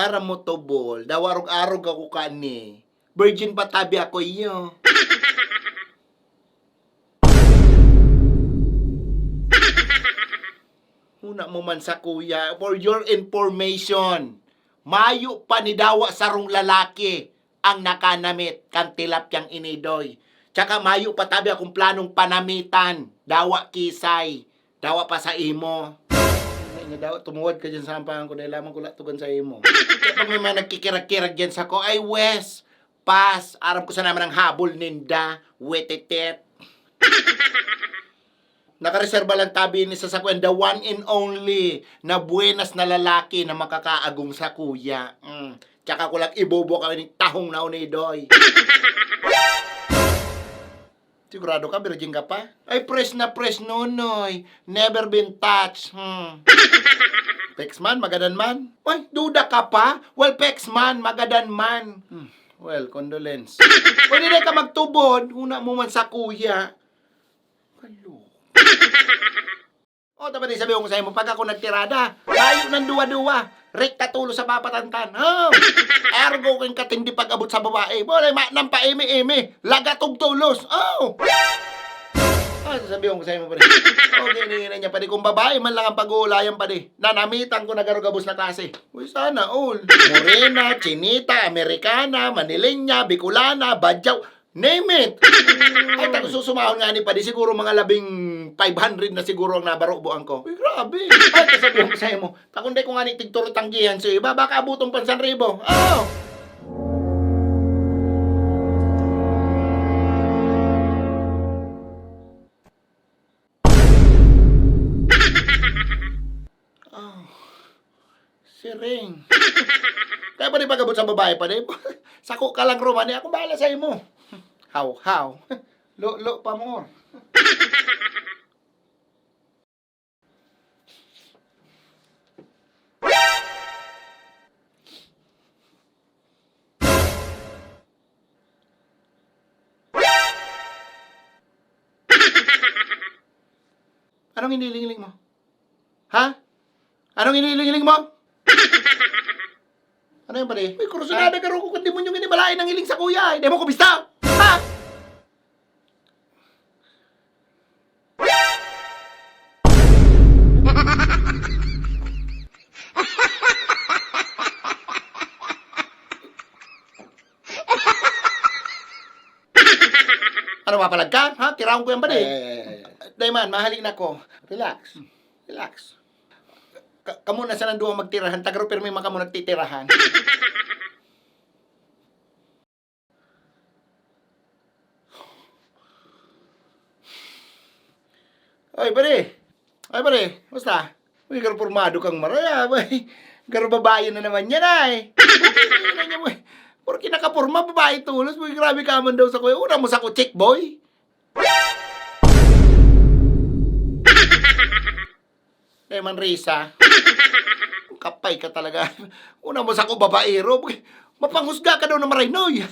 Aram mo to, bol. Dawarog-arog ako kani. Virgin pa tabi ako iyo. Una mo man sa kuya, for your information, mayo pa ni dawa sarong lalaki ang nakanamit kang tilapyang inidoy. Tsaka mayo pa tabi akong planong panamitan, dawa kisay, dawa pa sa imo. Ay, nga daw, tumuwad ka dyan sa hampahan ko dahil lamang ko latugan sa imo. Kaya pag may mga nagkikirag-kirag dyan sa ko, ay wes, pas, aram ko sa naman ang habol ninda, wetetet. Nakareserba lang tabi ni sa sakwen, the one and only na buenas na lalaki na makakaagong sa kuya. Tsaka ko lang ibobo kami ng tahong na unidoy. Sigurado ka, virgin ka pa? Ay, press na press, nonoy. Never been touched. Pexman, magadan man? Ay, duda ka pa? Well, Pexman, magadan man. Well, condolence. Pwede na ka magtubod, una mo man sa kuya. Hello. O, dapat sabi ko sa mo, pag ako nagtirada, tayo ng duwa-duwa, rekta tulo sa papatantan. Ergo kong katindi pag-abot sa babae. Boleh, nang paimi-imi, lagatog tulos. Sabi ko sa mo pa rin. Ginigin niya pa rin. Kung babae man lang ang pag-uulayan pa rin. Nanamitan ko nagarugabos na klase. Uy, sana all. Morena, Chinita, Amerikana, Manileña, Bicolana, Badyaw. Name it! Ay, tayo susumahon nga ni pa di siguro mga 500 na siguro ang nabarubuan ko. Uy, grabe! Ay, kasabihan ko sa'yo mo, takunday ko nga ni tigturo tanggihan sa iba, baka abutong pansan ribo. Siring. Kaya pa di pag-abot sa babae pa di? Sako ka lang romani, ako bahala sa'yo mo. How? Lo pa more. Anong iniling-iling mo? Ha? Anong iniling-iling mo? Ano yan pare? May kurusunada ka rin ko kung di mo nyo inibalain ng iling sa kuya. Hindi mo ko bista. Ha? Ano mapalag ka? Ha? Tiraon ko yan pare. Dayman, mahalin ako. Relax. Kamu na sa nanduang magtirahan, tagaro pero may mga kamu nagtitirahan. Ay, pare, basta? Uy, garo pormado kang maraya, boy. Garo babae na naman yan, ay. Porque nakapurma, babae tulos, boy, grabe ka man daw sa kuya. Una mo sa kuchik, boy. Man Risa. Kapay ka talaga. Una mo sa ko babaero. Mapanghusga ka daw na maraynoy.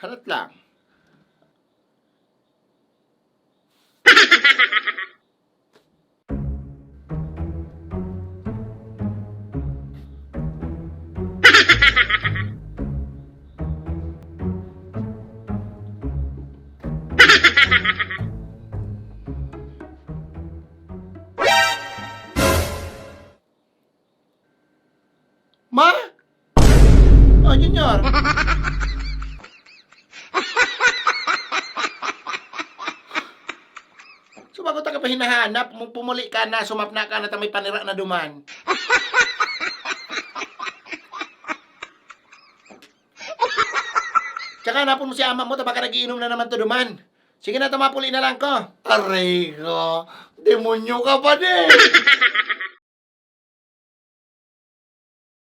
Halat lang. Ma? Junior. Sumagot ka pa hinahanap, pumuli ka na, sumapna ka na, may panira na duman. Tsaka hanapon mo si ama mo, baka nagiinom na naman to duman. Sige na, tumapuli na lang ko. Aray ko, demonyo ka pa din.